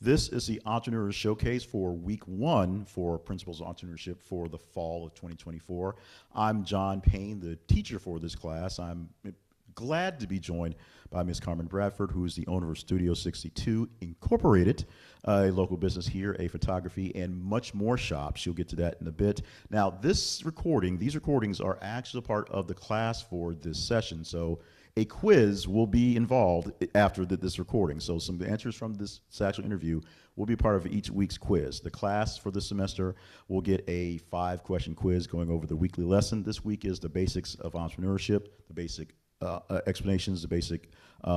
This is the Entrepreneur Showcase for week one for Principles of Entrepreneurship for the fall of 2024. I'm John Payne, the teacher for this class. I'm glad to be joined by Ms. Carmen Bradford, who is the owner of Studio 62 Incorporated, a local business here, a photography and much more shop. She'll get to that in a bit. Now, these recordings are actually a part of the class for this session. So a quiz will be involved after this recording. So some answers from this actual interview will be part of each week's quiz. The class for this semester will get a 5-question quiz going over the weekly lesson. This week is the basics of entrepreneurship, the basic explanations, the basic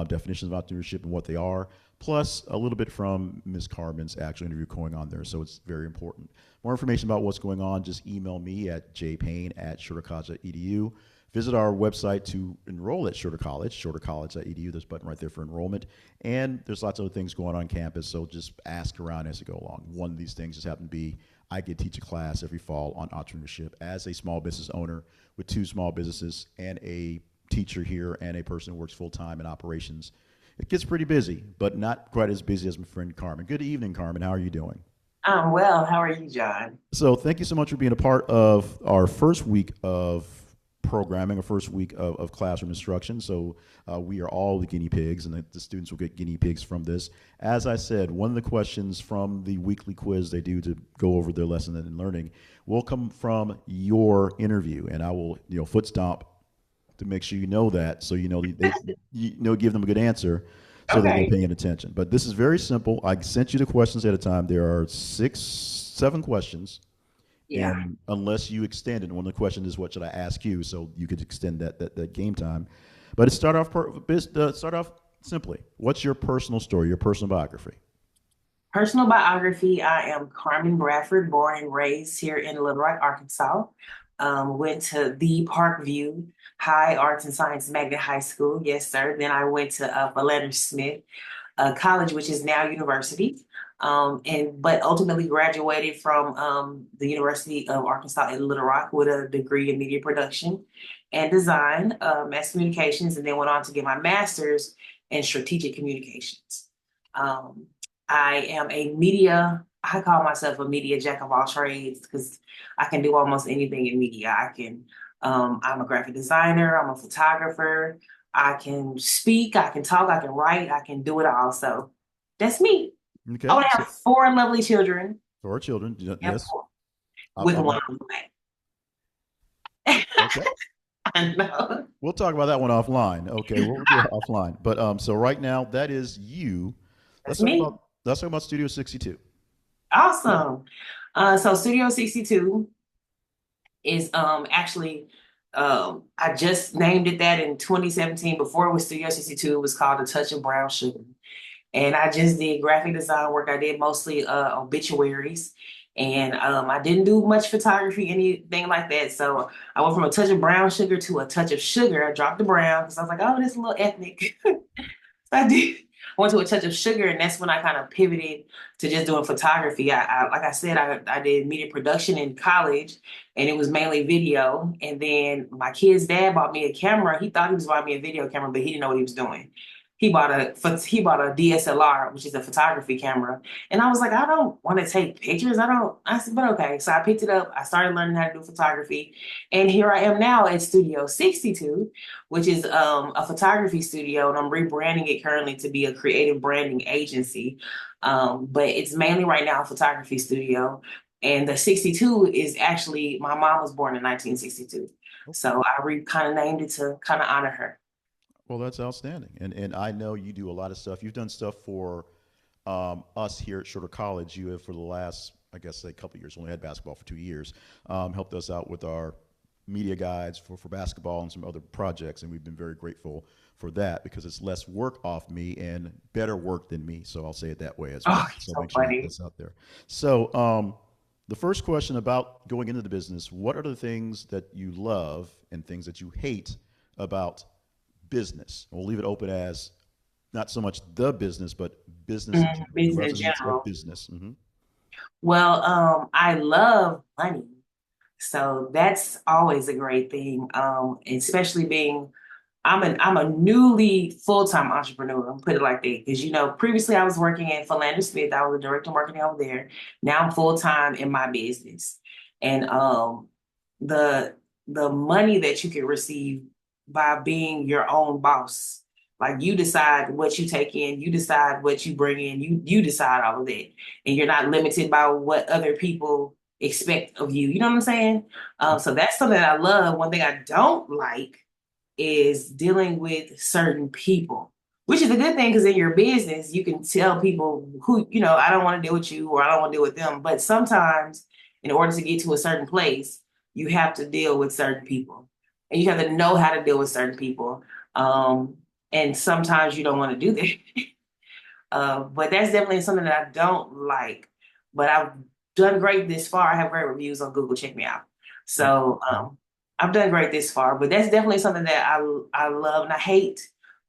definitions of entrepreneurship and what they are, plus a little bit from Ms. Carmen's actual interview going on there. So it's very important. More information about what's going on, just email me at jpayne@shortercollege.edu. Visit our website to enroll at Shorter College, shortercollege.edu. There's a button right there for enrollment. And there's lots of other things going on campus, so just ask around as you go along. One of these things just happen to be I get to teach a class every fall on entrepreneurship as a small business owner with 2 small businesses and a teacher here and a person who works full-time in operations. It gets pretty busy, but not quite as busy as my friend Carmen. Good evening, Carmen. How are you doing? I'm well. How are you, John? So thank you so much for being a part of our first week of programming, our first week of classroom instruction. So we are all the guinea pigs, and the students will get guinea pigs from this. As I said, one of the questions from the weekly quiz they do to go over their lesson and learning will come from your interview, and I will, foot stomp to make sure you know that, so give them a good answer, so that they're Okay. paying attention. But this is very simple. I sent you the questions at a time. There are 7 questions. Yeah. And unless you extend it, one of the questions is, what should I ask you? So you could extend that game time. But it start off simply. What's your personal story, your personal biography? Personal biography. I am Carmen Bradford, born and raised here in Little Rock, Arkansas. Went to the Parkview High Arts and Science Magnet High School. Yes, sir. Then I went to Philander Smith College, which is now university. But ultimately graduated from the University of Arkansas in Little Rock with a degree in media production and design, mass communications, and then went on to get my master's in strategic communications. Um, I am I call myself a media jack of all trades because I can do almost anything in media. I'm a graphic designer, I'm a photographer, I can speak, I can talk, I can write, I can do it all. So that's me. I Okay, want to so have 4 lovely children. for our children, Yep. yes. With I'm one not, on the way. okay. I know. We'll talk about that one offline. Okay, we'll do it offline. But so right now, that is you. That's me. Let's talk about Studio 62. Awesome. So Studio 62 is actually I just named it that in 2017. Before it was Studio 62, it was called A Touch of Brown Sugar. And I just did graphic design work. I did mostly obituaries. And I didn't do much photography, anything like that. So I went from a touch of brown sugar to a touch of sugar. I dropped the brown because I was like, oh, this is a little ethnic. I did went to a touch of sugar, and that's when I kind of pivoted to just doing photography. Like I said, I did media production in college, and it was mainly video. And then my kid's dad bought me a camera. He thought he was buying me a video camera, but he didn't know what he was doing. He bought a DSLR, which is a photography camera, and I was like, I don't want to take pictures. I don't. I said, but okay. So I picked it up. I started learning how to do photography, and here I am now at Studio 62, which is a photography studio, and I'm rebranding it currently to be a creative branding agency. But it's mainly right now a photography studio. And the 62 is actually, my mom was born in 1962. Okay. So kind of named it to kind of honor her. Well, that's outstanding. And I know you do a lot of stuff. You've done stuff for us here at Shorter College. You have, for the last, I guess, a couple of years, only had basketball for 2 years, helped us out with our media guides for basketball and some other projects. And we've been very grateful for that because it's less work off me and better work than me. So I'll say it that way as Oh, well. So so make sure funny. that's out there. So the first question about going into the business, what are the things that you love and things that you hate about business? We'll leave it open as not so much the business, but business in general, the Business in residents of general. business. Well, I love money. So that's always a great thing, especially being I'm a newly full-time entrepreneur. I'm put it like that. Because previously I was working at Philander Smith. I was a director of marketing over there. Now I'm full-time in my business. And the the money that you can receive by being your own boss. Like you decide what you take in, you decide what you bring in, you decide all of that. And you're not limited by what other people expect of you. You know what I'm saying? So that's something that I love. One thing I don't like is dealing with certain people, which is a good thing because in your business, you can tell people who, I don't want to deal with you or I don't want to deal with them. But sometimes, in order to get to a certain place, you have to deal with certain people and you have to know how to deal with certain people. And sometimes you don't want to do that. But that's definitely something that I don't like. But I've done great this far. I have great reviews on Google. Check me out. So I've done great this far. But that's definitely something that I love and I hate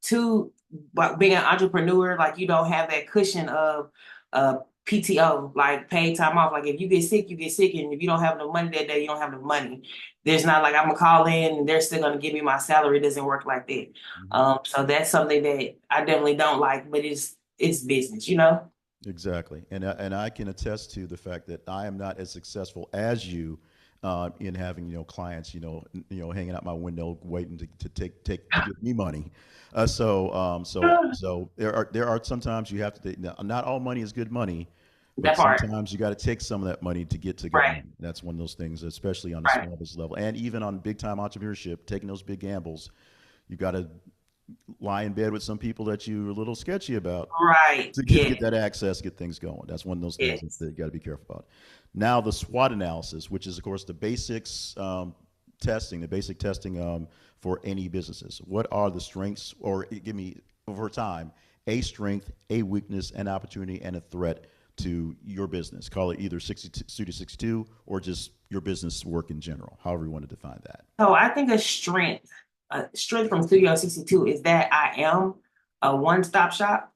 too. But being an entrepreneur, like you don't have that cushion of PTO, like paid time off. Like if you get sick, you get sick, and if you don't have no money that day, you don't have no money. There's not like I'm gonna call in and they're still gonna give me my salary. It doesn't work like that. Mhm. So that's something that I definitely don't like, but it's business. Exactly, and I can attest to the fact that I am not as successful as you in having clients hanging out my window waiting to to give me money. So there are sometimes you have to not all money is good money, but That part. sometimes you got to take some of that money to get to good Right. money. That's one of those things, especially on the Right. small business level, and even on big time entrepreneurship, taking those big gambles. You got to lie in bed with some people that you're a little sketchy about Right. to get Yeah. get that access, get things going. That's one of those things that Yes. you got to be careful about. Now, the SWOT analysis, which is of course the basics testing, the basic testing for any businesses. What are the strengths, or give me over time, a strength, a weakness, an opportunity, and a threat to your business? Call it either 62 Studio 62 or just your business work in general, however you want to define that. So I think a strength from Studio 62 is that I am a one-stop shop.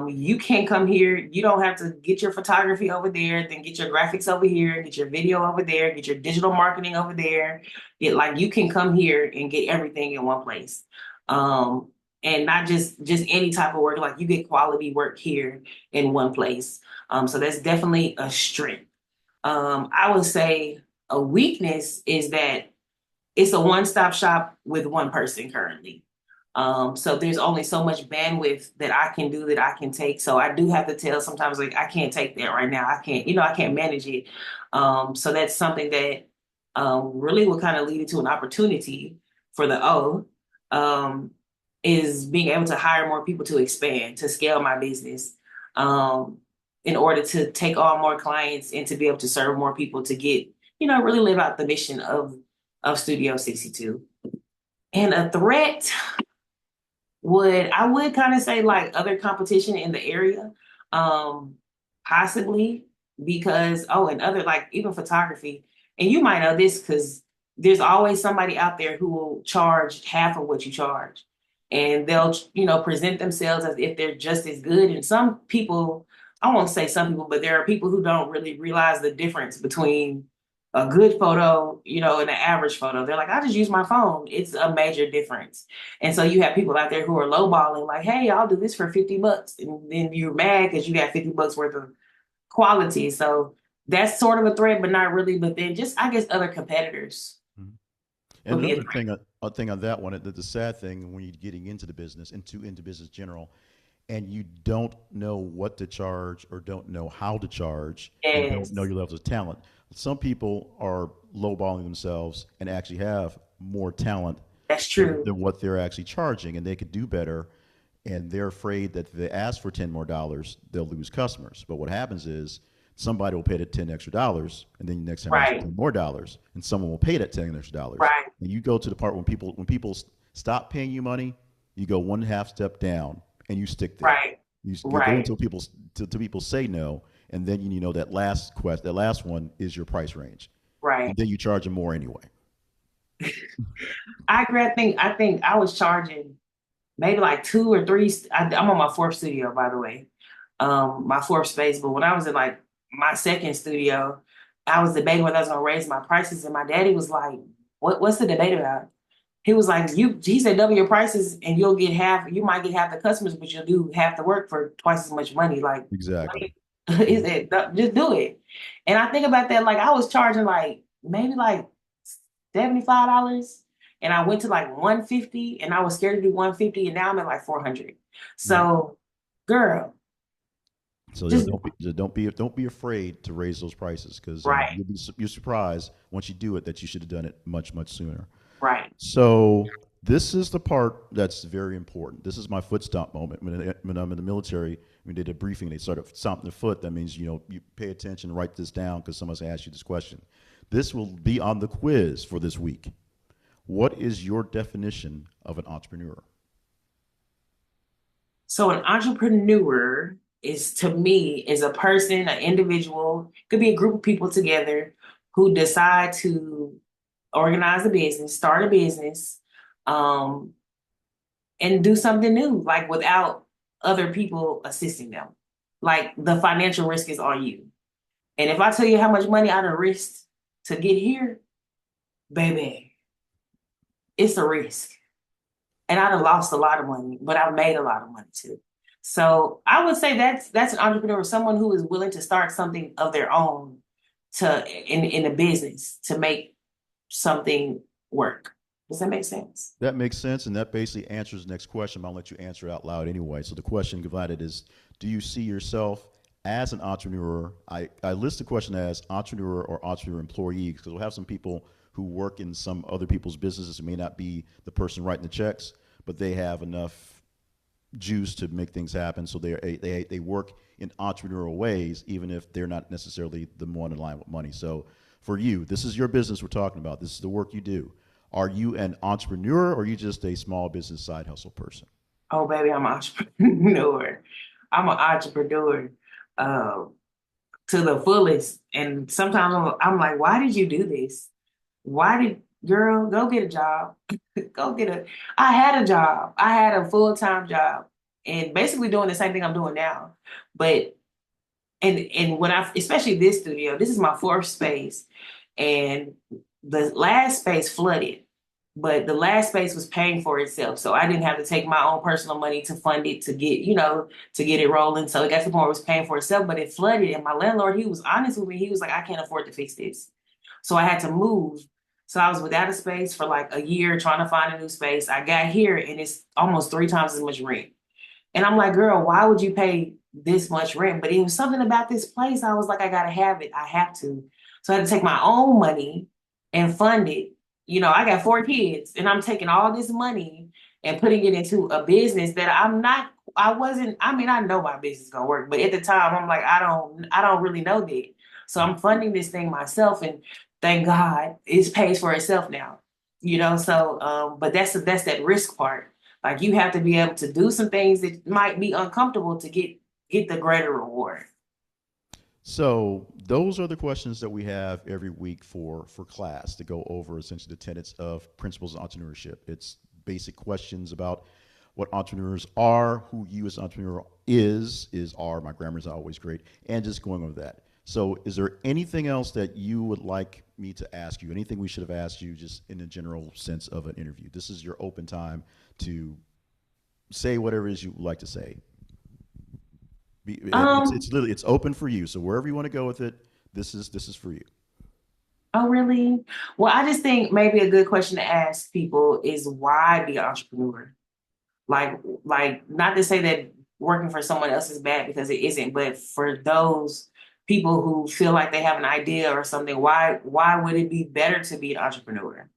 You can come here. You don't have to get your photography over there, then get your graphics over here, get your video over there, get your digital marketing over there. You can come here and get everything in one place. Um, and not just any type of work. Like you get quality work here in one place. So that's definitely a strength. I would say a weakness is that it's a one-stop shop with one person currently. So there's only so much bandwidth that I can do that I can take. So I do have to tell sometimes like I can't take that right now. I can't manage it. So that's something that really will kind of lead to an opportunity for the um, is being able to hire more people to expand, to scale my business, um, in order to take on more clients and to be able to serve more people to get, really live out the mission of Studio 62. And a threat I would kind of say like other competition in the area, um, possibly because and other like even photography. And you might know this because there's always somebody out there who will charge half of what you charge. And they'll, present themselves as if they're just as good. And some people, I won't say some people, but there are people who don't really realize the difference between a good photo, and an average photo. They're like, I just use my phone. It's a major difference. And so you have people out there who are lowballing, like, hey, I'll do this for $50. And then you're mad because you got $50 worth of quality. So that's sort of a threat, but not really. But then just, I guess, other competitors Mhm. would And be a another threat. thing, a thing on that one, the sad thing when you're getting into the business, into business general, and you don't know what to charge or don't know how to charge and don't know Yes, your levels of talent. Some people are lowballing themselves and actually have more talent that's than, true. than what they're actually charging, and they could do better. And they're afraid that if they ask for $10 more, they'll lose customers. But what happens is somebody will pay that $10 extra, and then next time ask for Right, $10 more, and someone will pay that $10 extra. right, And you go to the part when people stop paying you money, you go one half step down, and you stick there. right, You go right, until people say no, and then you know that last one is your price range, and right. then you charge them more anyway. I agree. I think I was charging maybe like two or three. I'm on my fourth studio, by the way, my fourth space. But when I was in like my second studio, I was debating whether I was gonna raise my prices, and my daddy was like, "What's the debate about?" He was like, he said, double your prices and you'll get half, you might get half the customers, but you'll do half the work for twice as much money. Like, Exactly. he said, just do it. And I think about that, like I was charging like maybe like $75 and I went to like 150 and I was scared to do 150 and now I'm at like 400. Mhm. So, girl, So just don't be afraid to raise those prices because right, you're surprised once you do it that you should have done it much sooner. right. So this is the part that's very important. This is my foot stomp moment. When I'm in the military, we did a briefing. They started stomping the foot. That means you pay attention, write this down because someone's asked you this question. This will be on the quiz for this week. What is your definition of an entrepreneur? So an entrepreneur is to me is a person, an individual, could be a group of people together who decide to organize a business, start a business, um, and do something new, like without other people assisting them. Like the financial risk is on you. And if I tell you how much money I done risked to get here, baby, it's a risk. And I done lost a lot of money, but I made a lot of money too. So I would say that's an entrepreneur, someone who is willing to start something of their own to in a business to make something work. Does that make sense? That makes sense, and that basically answers the next question. But I'll let you answer it out loud anyway. So the question divided is: do you see yourself as an entrepreneur? I list the question as entrepreneur or entrepreneur employee because we'll have some people who work in some other people's businesses who may not be the person writing the checks, but they have enough juice to make things happen. So they work in entrepreneurial ways, even if they're not necessarily the one in line with money. So for you, this is your business we're talking about. This is the work you do. Are you an entrepreneur or are you just a small business side hustle person? Oh, baby, I'm an entrepreneur. I'm an entrepreneur uh, to the fullest. And sometimes I'm like, why did you do this? Why did, girl, go get a job? Go get a, I had a job. I had a full-time job and basically doing the same thing I'm doing now. But and when I, especially this studio, this is my fourth space, and the last space flooded, but the last space was paying for itself, so I didn't have to take my own personal money to fund it to get to get it rolling. So it got to the point where it was paying for itself, but it flooded, and my landlord, he was honest with me. He was like, I can't afford to fix this, so I had to move. So I was without a space for like a year trying to find a new space. I got here and it's almost three times as much rent. And I'm like, girl, why would you pay this much rent? But it was something about this place. I was like, I gotta have it. I have to. So I had to take my own money and fund it. I got four kids and I'm taking all this money and putting it into a business that I wasn't, I mean, I know my business is gonna work, but at the time I'm like, I don't really know that. So I'm funding this thing myself and thank God it pays for itself now. But that's that risk part. Like you have to be able to do some things that might be uncomfortable to get the greater reward. So those are the questions that we have every week for class to go over essentially the tenets of principles of entrepreneurship. It's basic questions about what entrepreneurs are, who you as an entrepreneur is are. My grammar is always great, and just going over that. So, is there anything else that you would like me to ask you? Anything we should have asked you, just in the general sense of an interview? This is your open time to say whatever it is you would like to say. Um, It's literally it's open for you. So wherever you want to go with it, this is for you. oh really? Well, I just think maybe a good question to ask people is why be an entrepreneur? Like, like not to say that working for someone else is bad because it isn't, but for those people who feel like they have an idea or something, why would it be better to be an entrepreneur?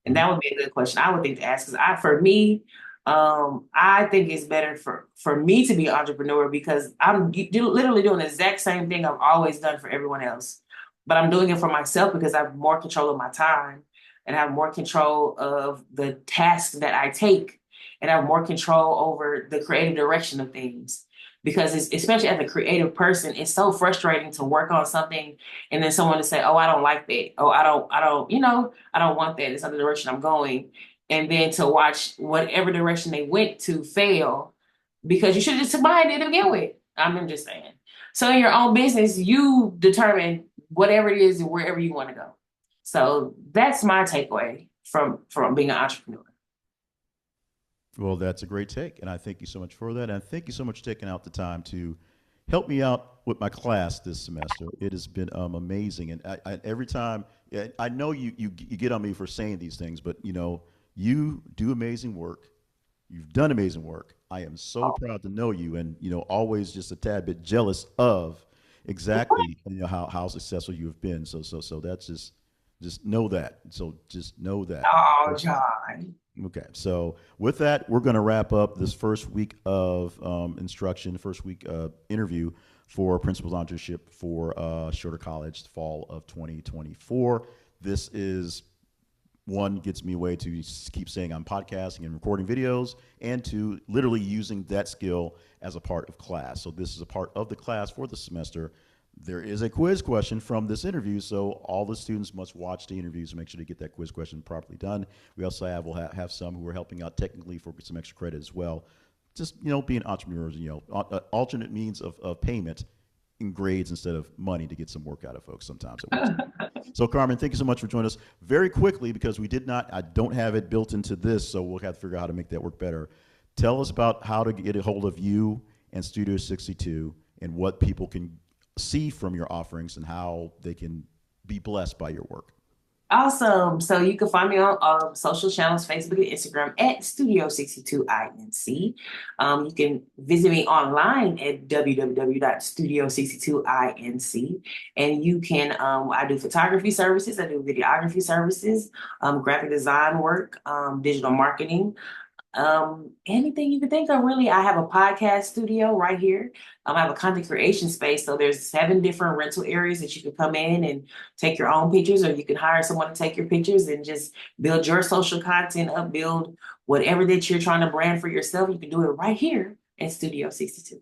And Mhm. that would be a good question I would think to ask. Because for me, I think it's better for me to be an entrepreneur because I'm literally doing the exact same thing I've always done for everyone else, but I'm doing it for myself because I have more control of my time and I have more control of the tasks that I take and I have more control over the creative direction of things. Because especially as a creative person, it's so frustrating to work on something and then someone to say, "Oh, I don't like that. Oh, I don't want that. It's not the direction I'm going." And then to watch whatever direction they went to fail because you should have just took my idea to begin with. I'm just saying. So in your own business, you determine whatever it is and wherever you want to go. So that's my takeaway from being an entrepreneur. Well, that's a great take, and I thank you so much for that. And thank you so much for taking out the time to help me out with my class this semester. It has been amazing, and every time, yeah, I know you get on me for saying these things, but you do amazing work. You've done amazing work. I am so proud to know you, and always just a tad bit jealous of exactly how successful you have been. So that's just know that. So just know that. Oh, John. Okay, so with that, we're going to wrap up this first week of instruction, first week interview for Principal's Entrepreneurship for Shorter College, fall of 2024. This is one gets me away to keep saying I'm podcasting and recording videos, and to literally using that skill as a part of class. So this is a part of the class for the semester. There is a quiz question from this interview, so all the students must watch the interviews to make sure to get that quiz question properly done. We also have some who are helping out technically for some extra credit as well. Just being entrepreneurs, alternate means of payment in grades instead of money to get some work out of folks sometimes it works. So Carmen, thank you so much for joining us. Very quickly, because I don't have it built into this, so we'll have to figure out how to make that work better. Tell us about how to get a hold of you and Studio 62 and what people can see from your offerings and how they can be blessed by your work. Awesome. So you can find me on social channels, Facebook and Instagram at Studio 62 INC. You can visit me online at www.studio62inc. And you can, I do photography services, I do videography services, graphic design work, digital marketing. Anything you can think of, really. I have a podcast studio right here. I have a content creation space, so there's 7 different rental areas that you can come in and take your own pictures, or you can hire someone to take your pictures and just build your social content up, build whatever that you're trying to brand for yourself. You can do it right here at Studio 62.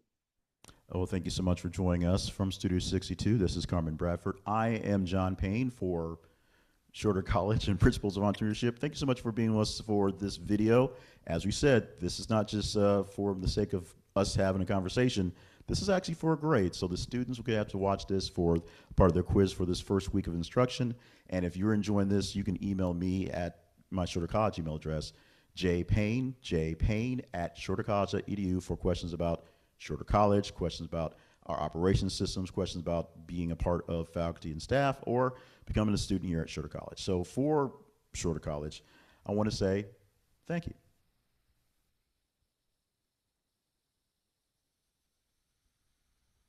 Oh, well, thank you so much for joining us from Studio 62. This is Carmen Bradford. I am John Payne for Shorter College and Principles of Entrepreneurship. Thank you so much for being with us for this video. As we said, this is not just for the sake of us having a conversation. This is actually for a grade. So the students will have to watch this for part of their quiz for this first week of instruction. And if you're enjoying this, you can email me at my Shorter College email address, jpayne at shortercollege.edu, for questions about Shorter College, questions about our operations systems, questions about being a part of faculty and staff, or becoming a student here at Shorter College. So for Shorter College, I want to say thank you.